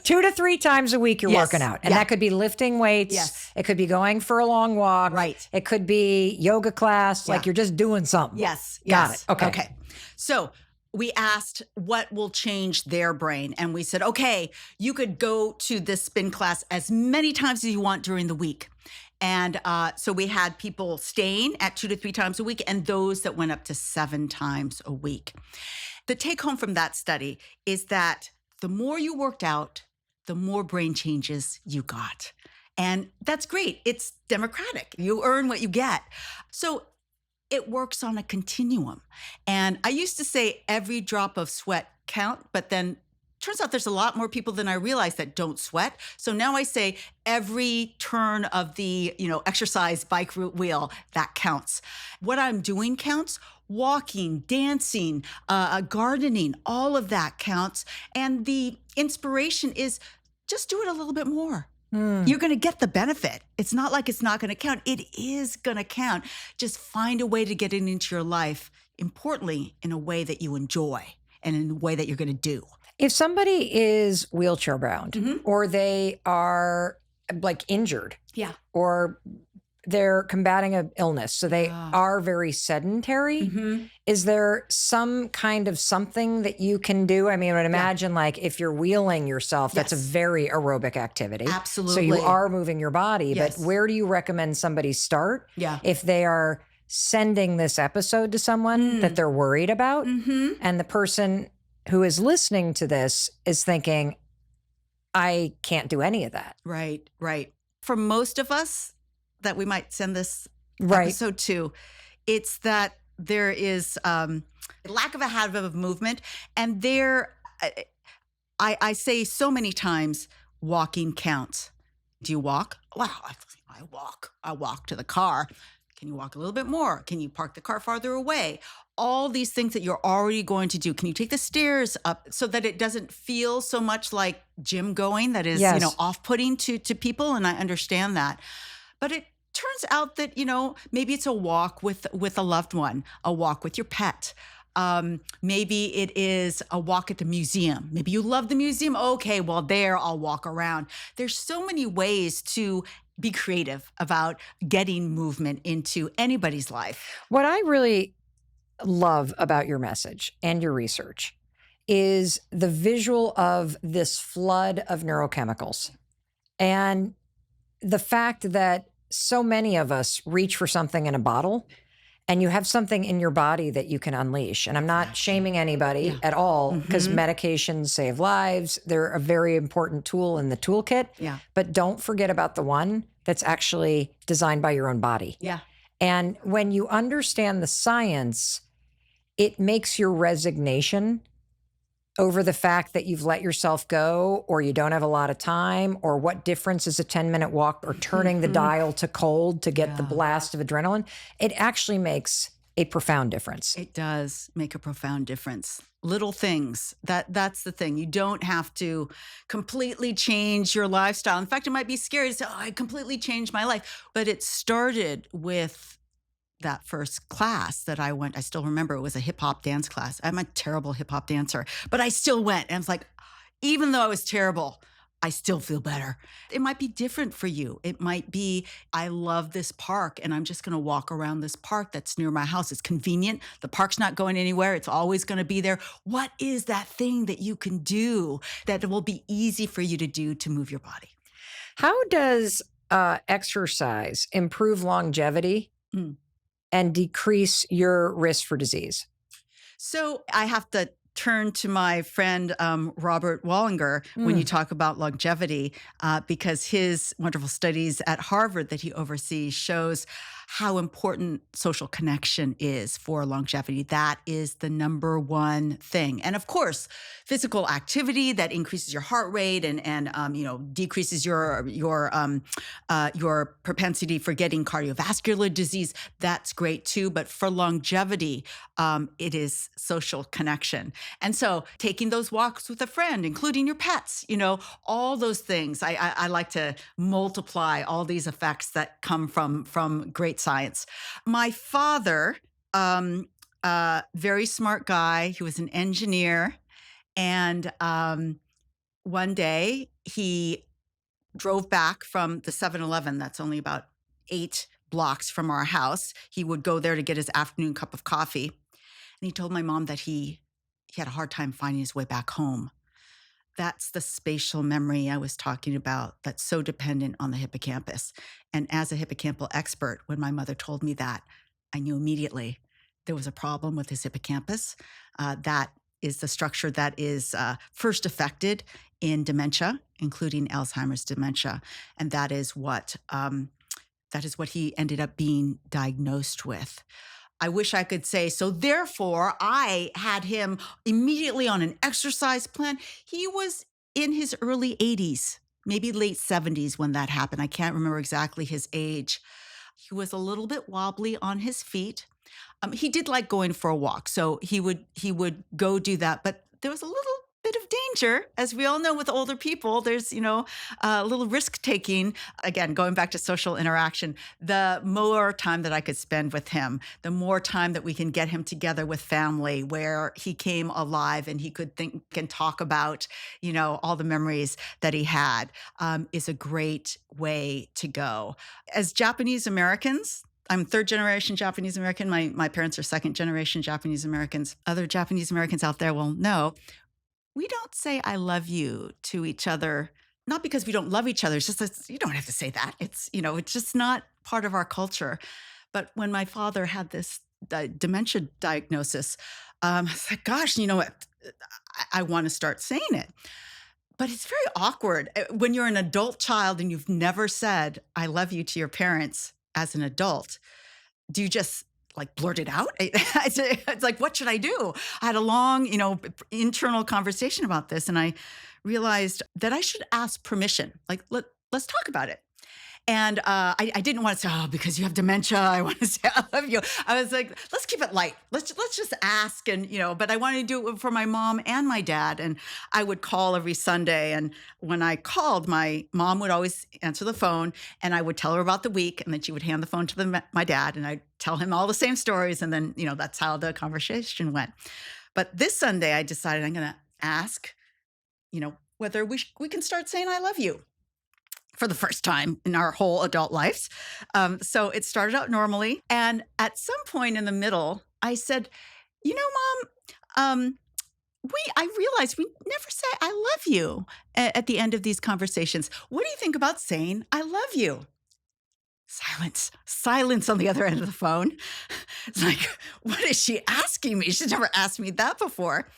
2 to 3 times a week you're working out. And that could be lifting weights. Yes. It could be going for a long walk. Right. It could be yoga class, like you're just doing something. Yes. Got it. Okay. So we asked what will change their brain. And we said, okay, you could go to this spin class as many times as you want during the week. And so we had people staying at 2 to 3 times a week and those that went up to 7 times a week. The take home from that study is that the more you worked out, the more brain changes you got. And that's great. It's democratic. You earn what you get. So it works on a continuum. And I used to say every drop of sweat count, but then turns out there's a lot more people than I realized that don't sweat. So now I say every turn of the, exercise bike wheel, that counts. What I'm doing counts. Walking, dancing, gardening, all of that counts. And the inspiration is just do it a little bit more. You're going to get the benefit. It's not like it's not going to count. It is going to count. Just find a way to get it into your life, importantly, in a way that you enjoy and in a way that you're going to do. If somebody is wheelchair bound or they are like injured or they're combating an illness, so they are very sedentary, is there some kind of something that you can do? I mean, I would imagine like if you're wheeling yourself, that's a very aerobic activity. Absolutely. So you are moving your body, Yes. but where do you recommend somebody start if they are sending this episode to someone that they're worried about and the person who is listening to this is thinking, I can't do any of that. Right. For most of us that we might send this Right. episode to, it's that there is lack of a habit of movement. And I say so many times, walking counts. Do you walk? Wow, I walk. I walk to the car. Can you walk a little bit more? Can you park the car farther away? All these things that you're already going to do. Can you take the stairs up so that it doesn't feel so much like gym going that is, off-putting to people? And I understand that. But it turns out that, maybe it's a walk with a loved one, a walk with your pet. Maybe it is a walk at the museum. Maybe you love the museum. Okay, well, there I'll walk around. There's so many ways to be creative about getting movement into anybody's life. What I really love about your message and your research is the visual of this flood of neurochemicals and the fact that so many of us reach for something in a bottle and you have something in your body that you can unleash. And I'm not shaming anybody at all because medications save lives. They're a very important tool in the toolkit. Yeah. But don't forget about the one that's actually designed by your own body. Yeah. And when you understand the science, it makes your resignation over the fact that you've let yourself go or you don't have a lot of time or what difference is a 10-minute walk or turning the dial to cold to get the blast of adrenaline. It actually makes a profound difference. It does make a profound difference. Little things, that's the thing. You don't have to completely change your lifestyle. In fact, it might be scary to say, I completely changed my life. But it started with that first class that I went. I still remember it was a hip hop dance class. I'm a terrible hip hop dancer, but I still went. And I was like, even though I was terrible, I still feel better. It might be different for you. It might be, I love this park and I'm just going to walk around this park that's near my house. It's convenient. The park's not going anywhere. It's always going to be there. What is that thing that you can do that will be easy for you to do to move your body? How does exercise improve longevity and decrease your risk for disease? So I have to turn to my friend, Robert Wallinger, when you talk about longevity, because his wonderful studies at Harvard that he oversees shows how important social connection is for longevity. That is the number one thing. And of course, physical activity that increases your heart rate and decreases your propensity for getting cardiovascular disease. That's great too. But for longevity, it is social connection. And so taking those walks with a friend, including your pets, all those things. I like to multiply all these effects that come from great science. My father, very smart guy. He was an engineer. And one day he drove back from the 7-Eleven. That's only about 8 blocks from our house. He would go there to get his afternoon cup of coffee. And he told my mom that he had a hard time finding his way back home. That's the spatial memory I was talking about that's so dependent on the hippocampus. And as a hippocampal expert, when my mother told me that, I knew immediately there was a problem with his hippocampus. That is the structure that is first affected in dementia, including Alzheimer's dementia. And that is what he ended up being diagnosed with. I wish I could say, so therefore I had him immediately on an exercise plan. He was in his early 80s, maybe late 70s when that happened. I can't remember exactly his age. He was a little bit wobbly on his feet. He did like going for a walk, so he would go do that. But there was a little bit of danger, as we all know, with older people. There's a little risk taking. Again, going back to social interaction, the more time that I could spend with him, the more time that we can get him together with family, where he came alive and he could think and talk about all the memories that he had, is a great way to go. As Japanese Americans, I'm third generation Japanese American. My parents are second generation Japanese Americans. Other Japanese Americans out there will know we don't say I love you to each other, not because we don't love each other. It's just that you don't have to say that. It's just not part of our culture. But when my father had this dementia diagnosis, I was like, gosh, you know what? I want to start saying it. But it's very awkward when you're an adult child and you've never said I love you to your parents as an adult. Do you just blurt it out? It's like, what should I do? I had a long, internal conversation about this, and I realized that I should ask permission. Let's talk about it. And I didn't want to say, oh, because you have dementia, I want to say I love you. I was like, let's keep it light. Let's just ask. And, but I wanted to do it for my mom and my dad. And I would call every Sunday. And when I called, my mom would always answer the phone, and I would tell her about the week. And then she would hand the phone to my dad, and I'd tell him all the same stories. And then, that's how the conversation went. But this Sunday, I decided I'm going to ask, whether we can start saying I love you for the first time in our whole adult lives. So it started out normally. And at some point in the middle, I said, Mom, I realized we never say I love you at the end of these conversations. What do you think about saying I love you? Silence on the other end of the phone. It's like, what is she asking me? She's never asked me that before.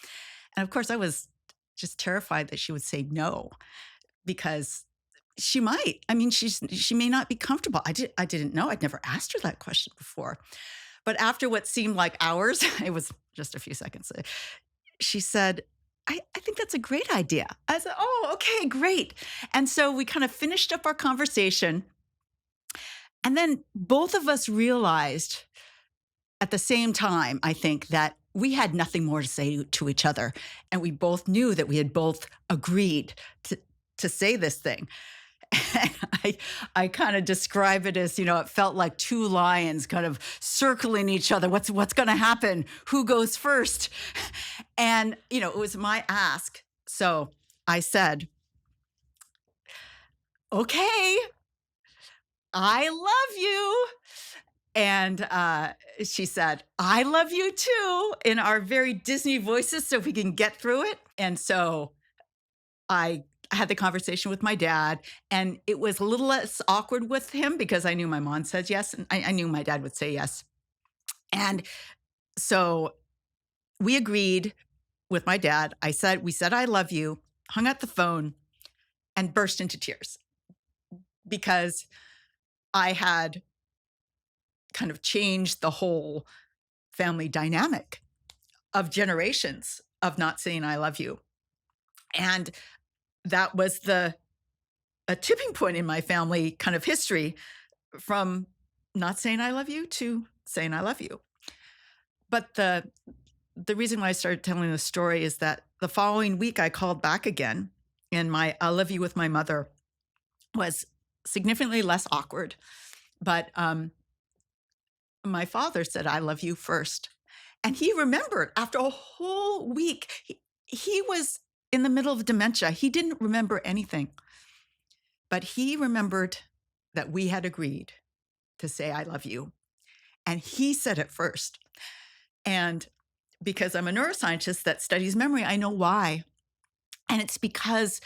And of course, I was just terrified that she would say no, because she might. I mean, she may not be comfortable. I didn't know. I'd never asked her that question before. But after what seemed like hours, it was just a few seconds, she said, I think that's a great idea. I said, oh, okay, great. And so we kind of finished up our conversation. And then both of us realized at the same time, I think, that we had nothing more to say to each other. And we both knew that we had both agreed to say this thing. And I kind of describe it as, it felt like two lions kind of circling each other. What's going to happen? Who goes first? And, it was my ask. So I said, okay, I love you. And she said, I love you too, in our very Disney voices so we can get through it. And so I had the conversation with my dad, and it was a little less awkward with him because I knew my mom said yes, and I knew my dad would say yes. And so we agreed with my dad. We said, I love you, hung up the phone, and burst into tears because I had kind of changed the whole family dynamic of generations of not saying I love you. And that was a tipping point in my family kind of history, from not saying I love you to saying I love you. But the reason why I started telling this story is that the following week I called back again, and my I love you with my mother was significantly less awkward. But my father said, I love you first. And he remembered after a whole week, he was in the middle of dementia. He didn't remember anything, but he remembered that we had agreed to say, I love you. And he said it first. And because I'm a neuroscientist that studies memory, I know why. And it's because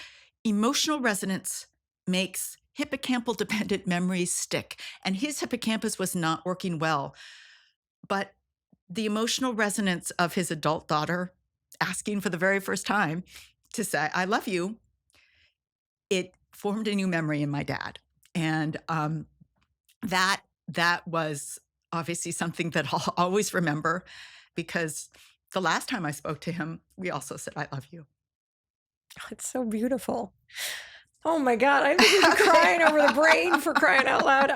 emotional resonance makes hippocampal dependent memories stick. And his hippocampus was not working well. But the emotional resonance of his adult daughter asking for the very first time to say, I love you, it formed a new memory in my dad. And that was obviously something that I'll always remember, because the last time I spoke to him, we also said, I love you. It's so beautiful. Oh my God. I'm just crying over the brain, for crying out loud.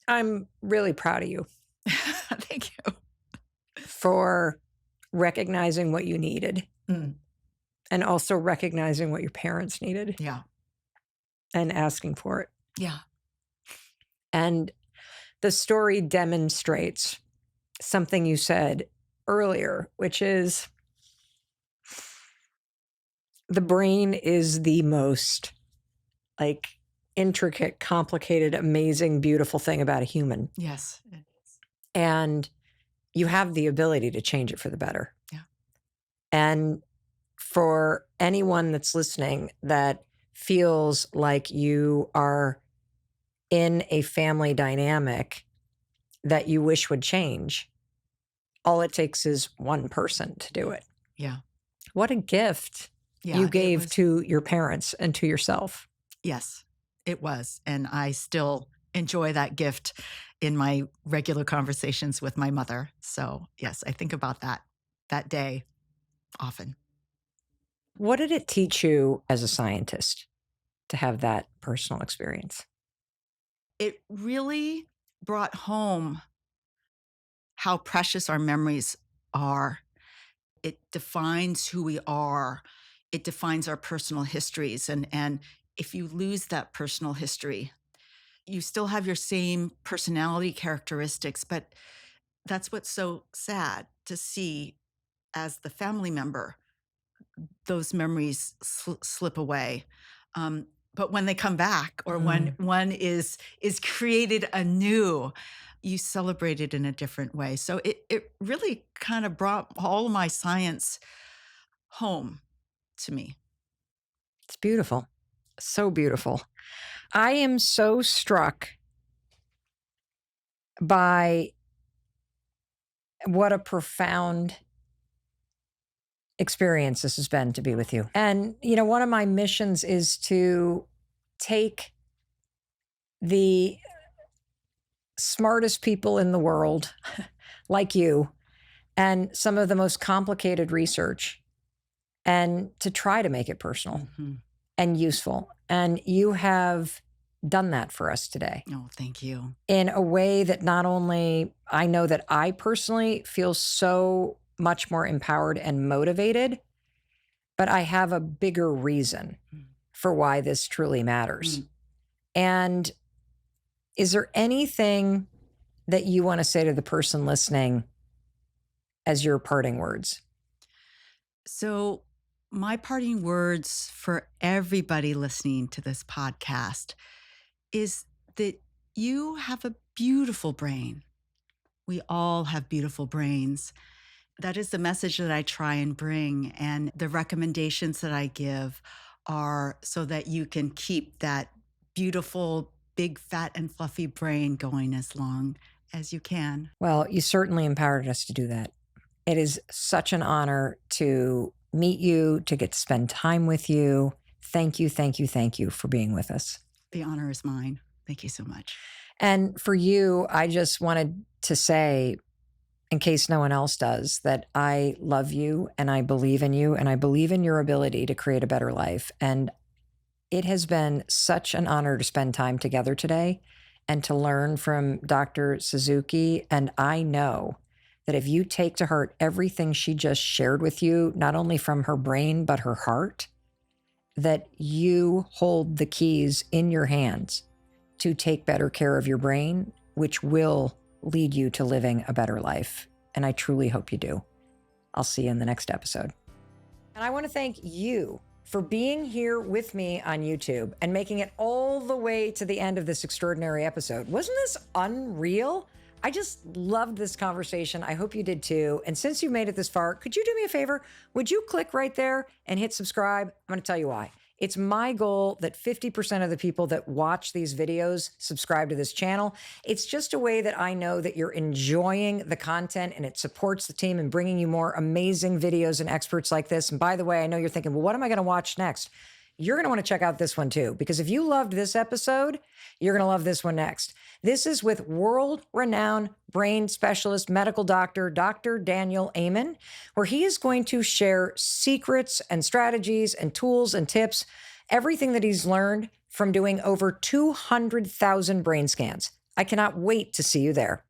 I'm really proud of you. Thank you. For recognizing what you needed Mm. and also recognizing what your parents needed. Yeah. And asking for it. Yeah. And the story demonstrates something you said earlier, which is the brain is the most intricate, complicated, amazing, beautiful thing about a human. Yes. It is. And you have the ability to change it for the better. Yeah. And for anyone that's listening that feels like you are in a family dynamic that you wish would change, all it takes is one person to do it. Yeah. What a gift Yeah, you gave to your parents and to yourself. Yes, it was. And I still enjoy that gift in my regular conversations with my mother. So yes, I think about that day often. What did it teach you as a scientist to have that personal experience? It really brought home how precious our memories are. It defines who we are. It defines our personal histories. And if you lose that personal history, you still have your same personality characteristics, but that's what's so sad to see as the family member, those memories slip away. But when they come back, or when one is created anew, you celebrate it in a different way. So it really kind of brought all of my science home to me. It's beautiful. So beautiful. I am so struck by what a profound experience this has been to be with you. And, one of my missions is to take the smartest people in the world, like you, and some of the most complicated research, and to try to make it personal and useful. And you have done that for us today. Oh, thank you. In a way that not only I know that I personally feel so much more empowered and motivated, but I have a bigger reason for why this truly matters. And is there anything that you want to say to the person listening as your parting words? So my parting words for everybody listening to this podcast is that you have a beautiful brain. We all have beautiful brains. That is the message that I try and bring. And the recommendations that I give are so that you can keep that beautiful, big, fat, and fluffy brain going as long as you can. Well, you certainly empowered us to do that. It is such an honor to meet you, to get to spend time with you. Thank you, thank you, thank you for being with us. The honor is mine. Thank you so much. And for you, I just wanted to say, in case no one else does, that I love you and I believe in you and I believe in your ability to create a better life. And it has been such an honor to spend time together today and to learn from Dr. Suzuki. And I know that if you take to heart everything she just shared with you, not only from her brain, but her heart, that you hold the keys in your hands to take better care of your brain, which will lead you to living a better life. And I truly hope you do. I'll see you in the next episode. And I want to thank you for being here with me on YouTube and making it all the way to the end of this extraordinary episode. Wasn't this unreal? I just loved this conversation. I hope you did too. And since you made it this far, could you do me a favor? Would you click right there and hit subscribe? I'm going to tell you why. It's my goal that 50% of the people that watch these videos subscribe to this channel. It's just a way that I know that you're enjoying the content and it supports the team in bringing you more amazing videos and experts like this. And by the way, I know you're thinking, well, what am I going to watch next? you're going to want to check out this one too, because if you loved this episode, you're going to love this one next. This is with world-renowned brain specialist medical doctor, Dr. Daniel Amen, where he is going to share secrets and strategies and tools and tips, everything that he's learned from doing over 200,000 brain scans. I cannot wait to see you there.